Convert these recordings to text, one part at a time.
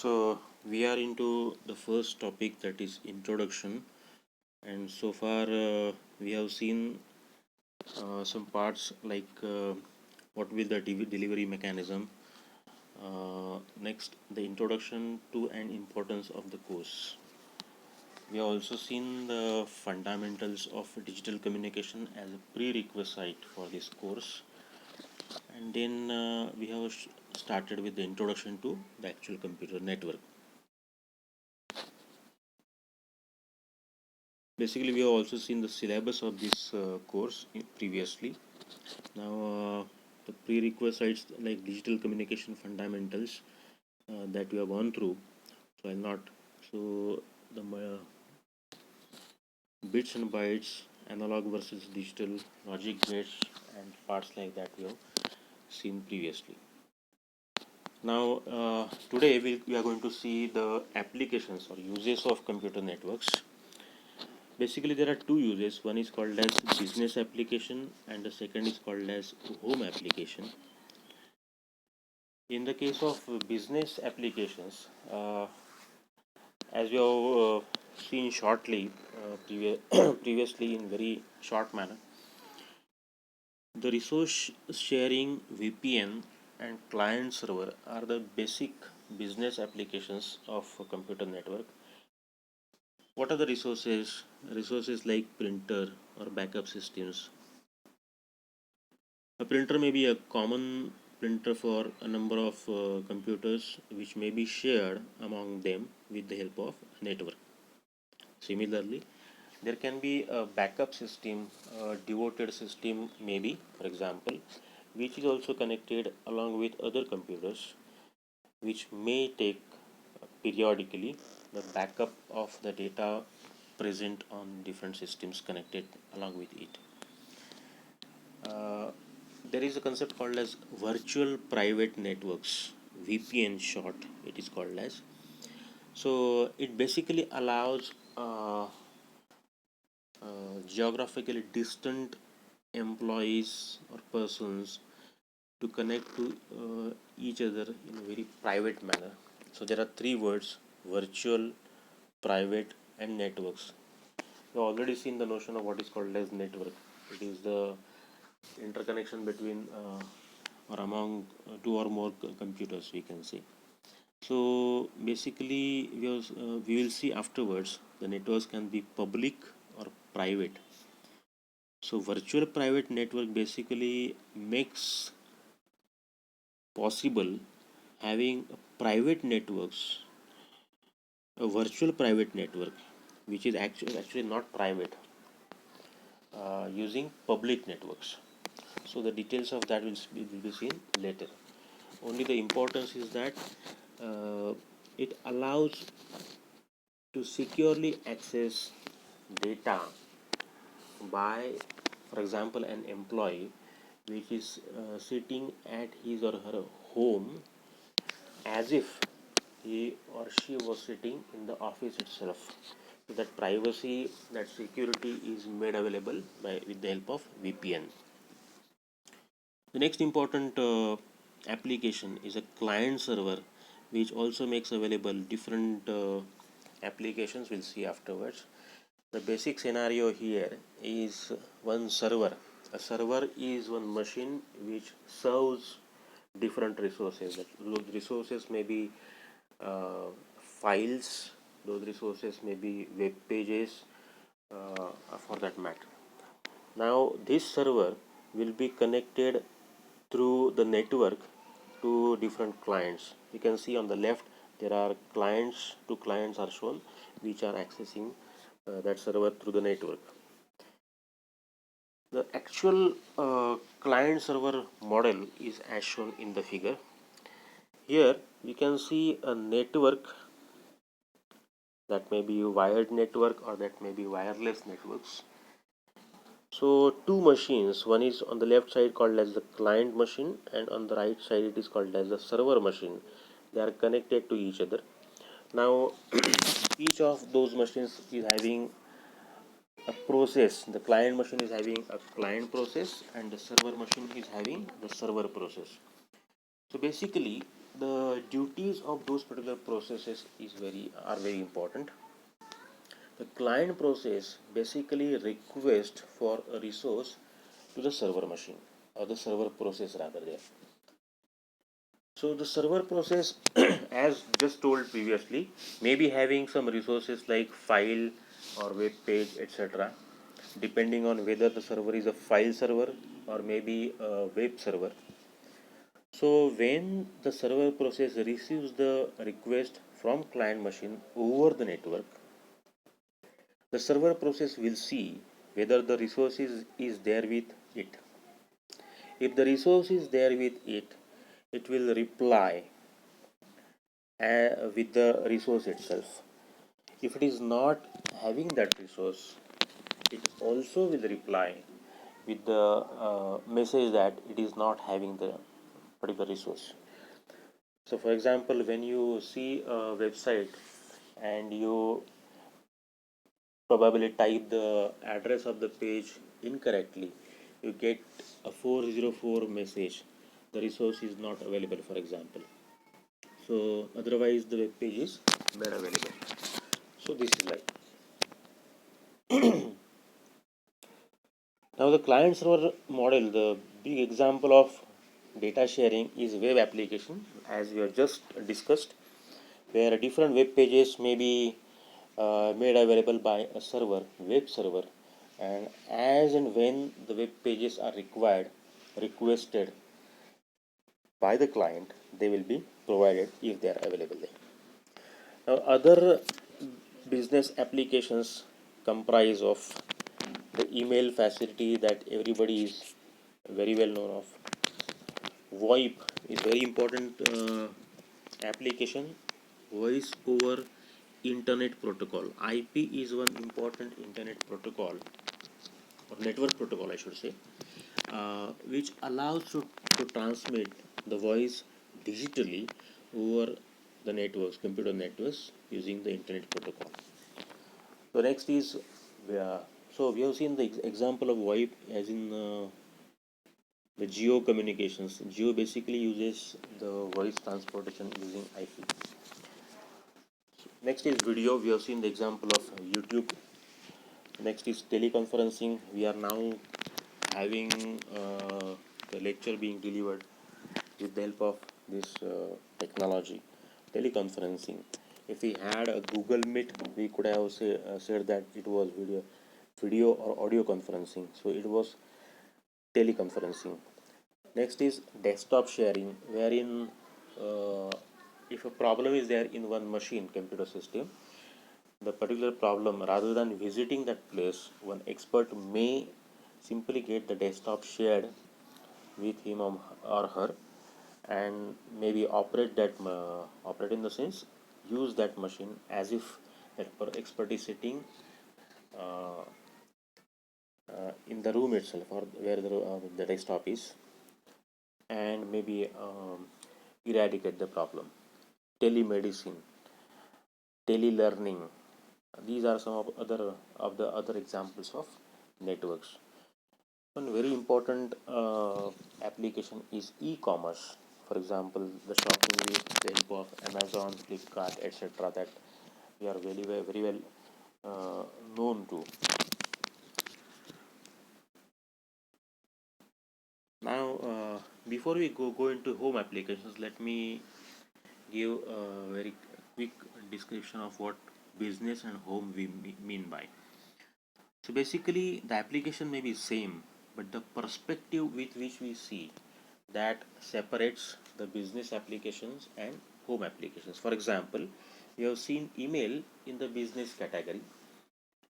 So we are into the first topic, that is introduction, and so far we have seen some parts like what will the delivery mechanism. Next, the introduction to and importance of the course. We have also seen the fundamentals of digital communication as a prerequisite for this course, and then we have started with the introduction to the actual computer network. Basically, we have also seen the syllabus of this course previously. Now, the prerequisites like digital communication fundamentals that we have gone through. So I'll not. So the bits and bytes, analog versus digital, logic gates, and parts like that we have seen previously. Now, today we are going to see the applications or uses of computer networks. Basically, there are two uses. One is called as business application, and the second is called as home application. In the case of business applications, as we have seen shortly previously in very short manner, the resource sharing, VPN, and client server are the basic business applications of a computer network. What are the resources? Resources like printer or backup systems. A printer may be a common printer for a number of computers which may be shared among them with the help of network. Similarly, there can be a backup system, a devoted system maybe, for example, which is also connected along with other computers, which may take periodically the backup of the data present on different systems connected along with it. There is a concept called as virtual private networks, VPN short it is called as. So it basically allows geographically distant employees or persons to connect to each other in a very private manner. So there are three words: virtual, private, and networks. We have already seen the notion of what is called as network. It is the interconnection between or among two or more computers, we can say. So basically, we will see afterwards the networks can be public or private. So virtual private network basically makes possible having private networks, a virtual private network, which is actually not private, using public networks. So the details of that will be seen later. Only the importance is that it allows to securely access data by, for example, an employee which is sitting at his or her home as if he or she was sitting in the office itself. So that privacy, that security is made available with the help of VPN. The next important application is a client server, which also makes available different applications. We'll see afterwards. The basic scenario here is one server. A server is one machine which serves different resources. Those resources may be files, those resources may be web pages, for that matter. Now, this server will be connected through the network to different clients. You can see on the left there are clients, two clients are shown which are accessing that server through the network. The actual client server model is as shown in the figure. Here you can see a network, that may be a wired network or that may be wireless networks. So two machines, one is on the left side called as the client machine and on the right side it is called as the server machine. They are connected to each other. Now each of those machines is having a process. The client machine is having a client process and the server machine is having the server process. So basically the duties is of those particular processes are very important. The client process basically request for a resource to the server machine, or the server process rather there. So the server process, as just told previously, may be having some resources like file or web page, etc., depending on whether the server is a file server or maybe a web server. So when the server process receives the request from client machine over the network, the server process will see whether the resource is there with it. If the resource is there with it, it will reply with the resource itself. If it is not having that resource, it also will reply with the message that it is not having the particular resource. So for example, when you see a website and you probably type the address of the page incorrectly, you get a 404 message, the resource is not available, for example. So otherwise the web page is made available. So this is like. Now the client server model, the big example of data sharing is web application, as we have just discussed, where different web pages may be made available by a server, web server, and as and when the web pages are requested by the client, they will be provided if they are available there. Now other business applications comprise of the email facility that everybody is very well known of. VoIP is very important application, voice over internet protocol. IP is one important internet protocol, or network protocol I should say, which allows to transmit the voice digitally over the networks, computer networks, using the internet protocol. So next is, so we have seen the example of VoIP as in the Geo communications. Geo basically uses the voice transportation using IP. Next is video. We have seen the example of YouTube. Next is teleconferencing. We are now having the lecture being delivered with the help of this technology, teleconferencing. If we had a Google Meet, we could have said that it was video or audio conferencing. So it was teleconferencing. Next is desktop sharing, wherein if a problem is there in one machine computer system, the particular problem, rather than visiting that place, one expert may simply get the desktop shared with him or her, and maybe operate in the sense, use that machine as if that expert is sitting uh, in the room itself, or where the desktop is, and maybe eradicate the problem. Telemedicine, telelearning, these are some of the other examples of networks. One very important application is e-commerce. For example, the shopping with the help of Amazon, Flipkart, etc., that we are very well known to. Now, before we go into home applications, let me give a very quick description of what business and home we mean by. So basically, the application may be same, but the perspective with which we see, that separates the business applications and home applications. For example, we have seen email in the business category.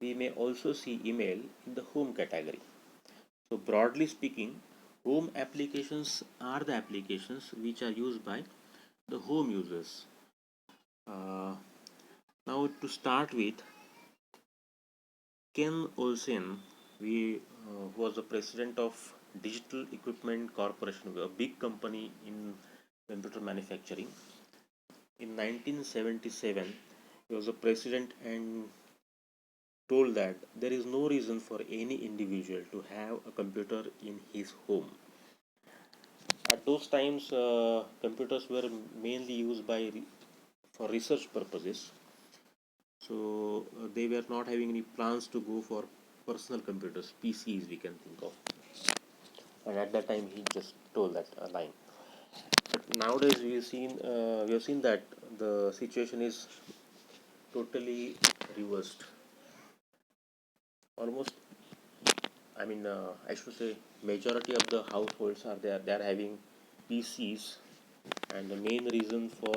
We may also see email in the home category. So broadly speaking, home applications are the applications which are used by the home users. Now to start with, Ken Olsen, who was the president of Digital Equipment Corporation, a big company in computer manufacturing. In 1977, he was the president and told that there is no reason for any individual to have a computer in his home. At those times, computers were mainly used for research purposes. So they were not having any plans to go for personal computers, PCs we can think of. And at that time, he just told that line. But nowadays, we have seen that the situation is totally reversed. Almost, I mean, I should say, majority of the households are there. They are having PCs, and the main reason for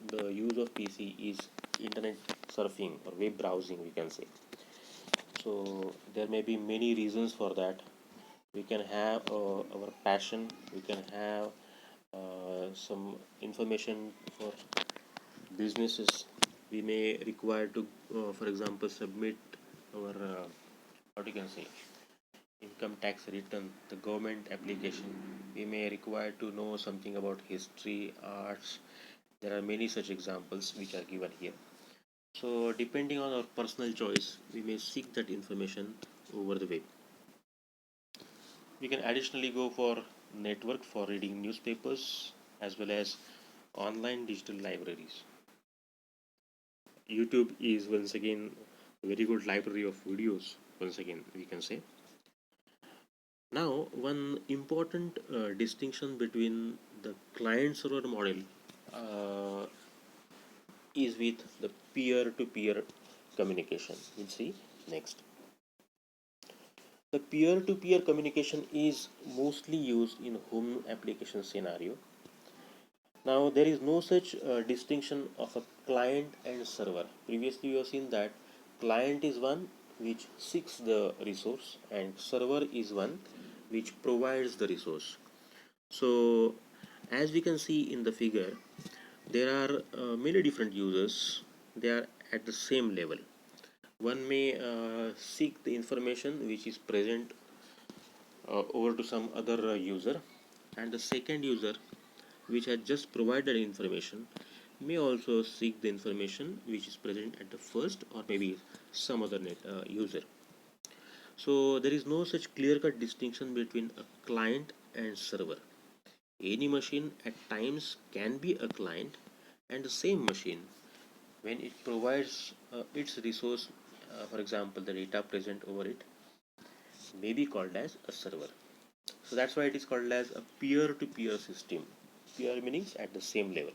the use of PC is internet surfing or web browsing, we can say. So there may be many reasons for that. We can have our passion. We can have some information for businesses. We may require to, for example, submit our what you can say income tax return, the government application. We may require to know something about history, arts. There are many such examples which are given here. So depending on our personal choice, we may seek that information over the web. We can additionally go for network for reading newspapers as well as online digital libraries. YouTube is once again a very good library of videos. Once again, we can say. Now, one important distinction between the client server model uh, is with the peer to peer communication. We'll see next. The peer to peer communication is mostly used in home application scenario. Now, there is no such distinction of a client and server. Previously, we have seen that client is one which seeks the resource, and server is one which provides the resource. So, as we can see in the figure, there are many different users. They are at the same level. One may seek the information which is present over to some other user, and the second user which has just provided information may also seek the information which is present at the first or maybe some other user. So there is no such clear-cut distinction between a client and server. Any machine at times can be a client, and the same machine, when it provides its resource, for example, the data present over it, may be called as a server. So that's why it is called as a peer-to-peer system. Peer meanings at the same level.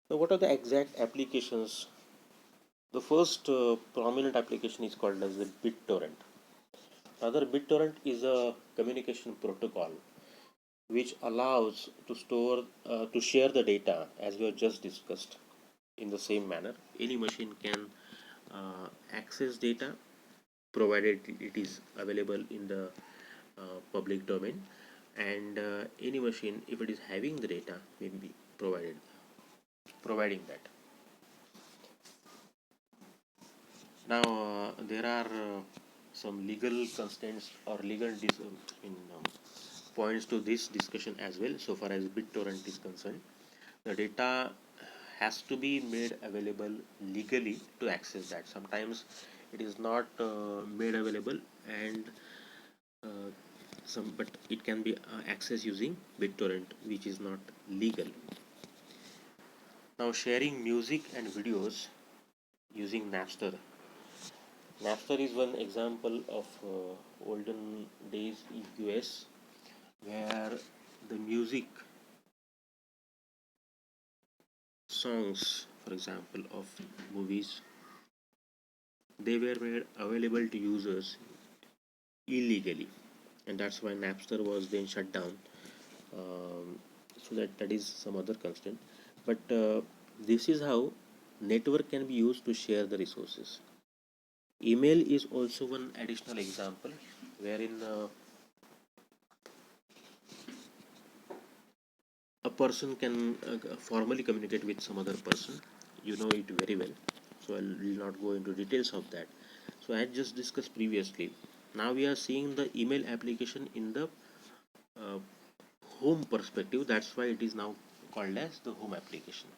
Now, what are the exact applications? The first prominent application is called as the BitTorrent. Another BitTorrent is a communication protocol which allows to share the data as we have just discussed in the same manner. Any machine can access data provided it is available in the public domain, and any machine, if it is having the data, may be providing that. Now, there are some legal constraints or points to this discussion as well. So far as BitTorrent is concerned, the data has to be made available legally to access that. Sometimes it is not made available, and uh, but it can be accessed using BitTorrent, which is not legal. Now, sharing music and videos using Napster. Napster is one example of olden days in US where the music songs, for example, of movies, they were made available to users illegally, and that's why Napster was then shut down. So that is some other constraint, but this is how network can be used to share the resources. Email is also one additional example wherein a person can formally communicate with some other person. You know it very well, so I will not go into details of that. So I had just discussed previously. Now we are seeing the email application in the uh, home perspective. That's why it is now called as the home application.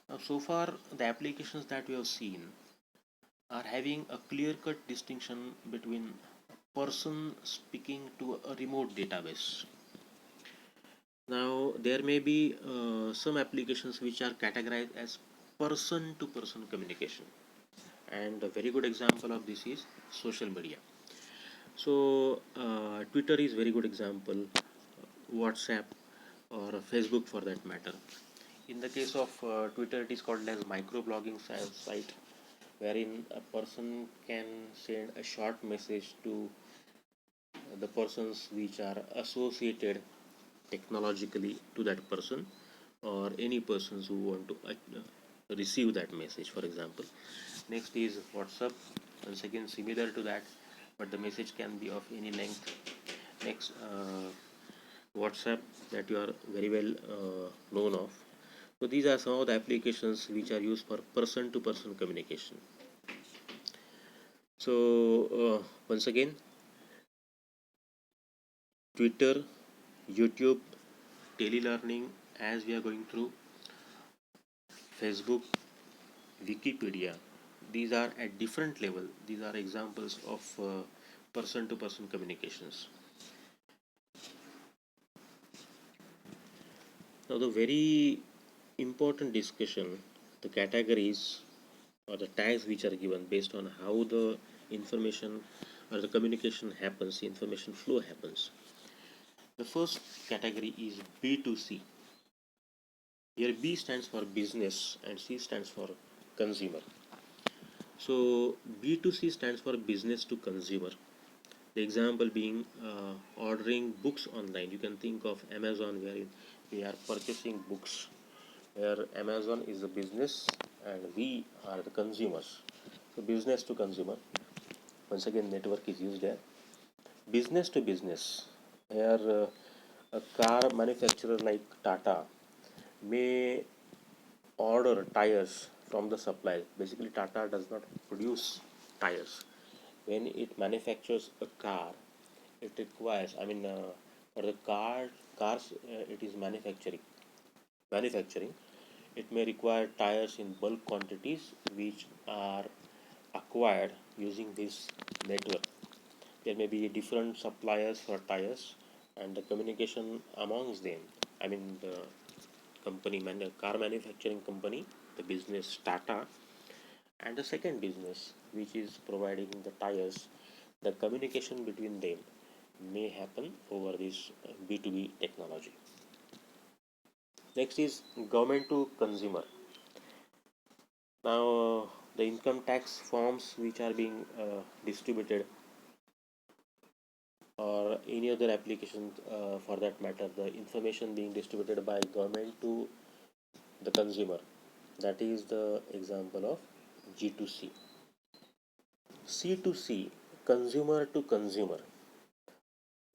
Now, so far the applications that we have seen are having a clear cut distinction between person speaking to a remote database. Now, there may be some applications which are categorized as person to person communication, and a very good example of this is social media. So, Twitter is very good example, WhatsApp or Facebook for that matter. In the case of Twitter, it is called as microblogging site, wherein a person can send a short message to the persons which are associated technologically to that person, or any persons who want to receive that message, for example. Next is WhatsApp, once again similar to that, but the message can be of any length. Next, WhatsApp, that you are very well known of. So these are some of the applications which are used for person to person communication. So once again, Twitter, YouTube, telelearning, as we are going through, Facebook, Wikipedia, these are at different level. These are examples of person to person communications. Now the very important discussion, the categories or the tags which are given based on how the information or the communication happens, the information flow happens. The first category is B2C. Here B stands for business and C stands for consumer. So B2C stands for business to consumer. The example being ordering books online. You can think of Amazon, where we are purchasing books, where Amazon is the business and we are the consumers. So business to consumer. Once again, network is used there. Business to business. Here a car manufacturer like Tata may order tires from the supplier. Basically, Tata does not produce tires. When it manufactures a car, it requires, for the cars, it is manufacturing, it may require tires in bulk quantities which are acquired using this network. There may be different suppliers for tires, and the communication amongst them, the car manufacturing company, the business Tata, and the second business which is providing the tires, the communication between them may happen over this B2B technology. Next is government to consumer. Now, the income tax forms which are being distributed, or any other application for that matter, the information being distributed by government to the consumer, that is the example of G2C. C2C, consumer to consumer.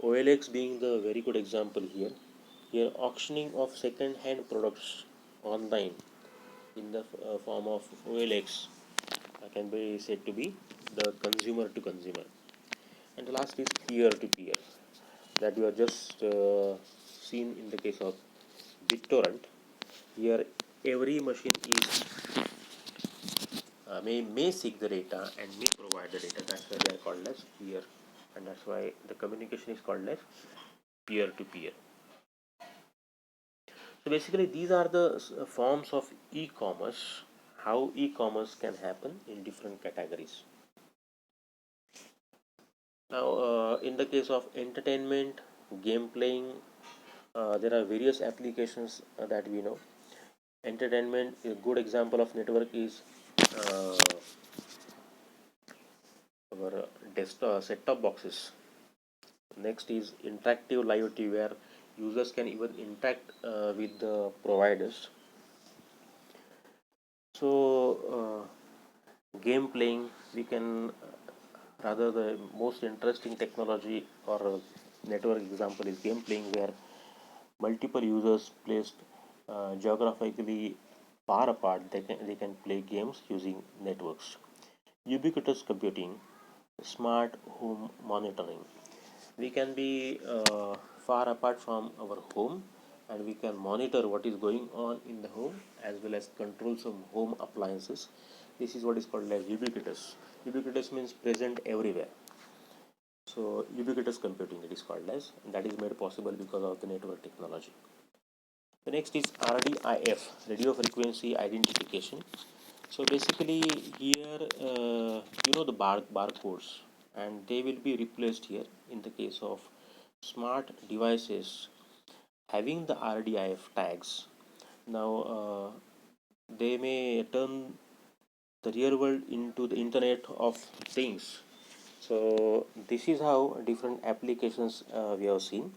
OLX being the very good example here. Here, auctioning of second-hand products online in the form of OLX can be said to be the consumer to consumer. And the last is peer to peer, that we have just seen in the case of BitTorrent. Here, every machine is may seek the data and may provide the data. That's why they are called as peer, and that's why the communication is called as peer to peer. So basically, these are the forms of e-commerce. How e-commerce can happen in different categories. Now, in the case of entertainment, game playing, there are various applications that we know. Entertainment, a good example of network is uh, our desktop set-top boxes. Next is interactive IoT, where users can even interact with the providers. So, game playing, we can rather the most interesting technology or network example is game playing, where multiple users placed geographically far apart, they can play games using networks. Ubiquitous computing, smart home monitoring. We can be far apart from our home, and we can monitor what is going on in the home as well as control some home appliances. This is what is called as ubiquitous. Ubiquitous means present everywhere. So ubiquitous computing it is called as, and that is made possible because of the network technology. The next is RDIF, radio frequency identification. So basically here the barcodes, and they will be replaced here in the case of smart devices having the RDIF tags. Now they may turn the real world into the internet of things. So this is how different applications we have seen.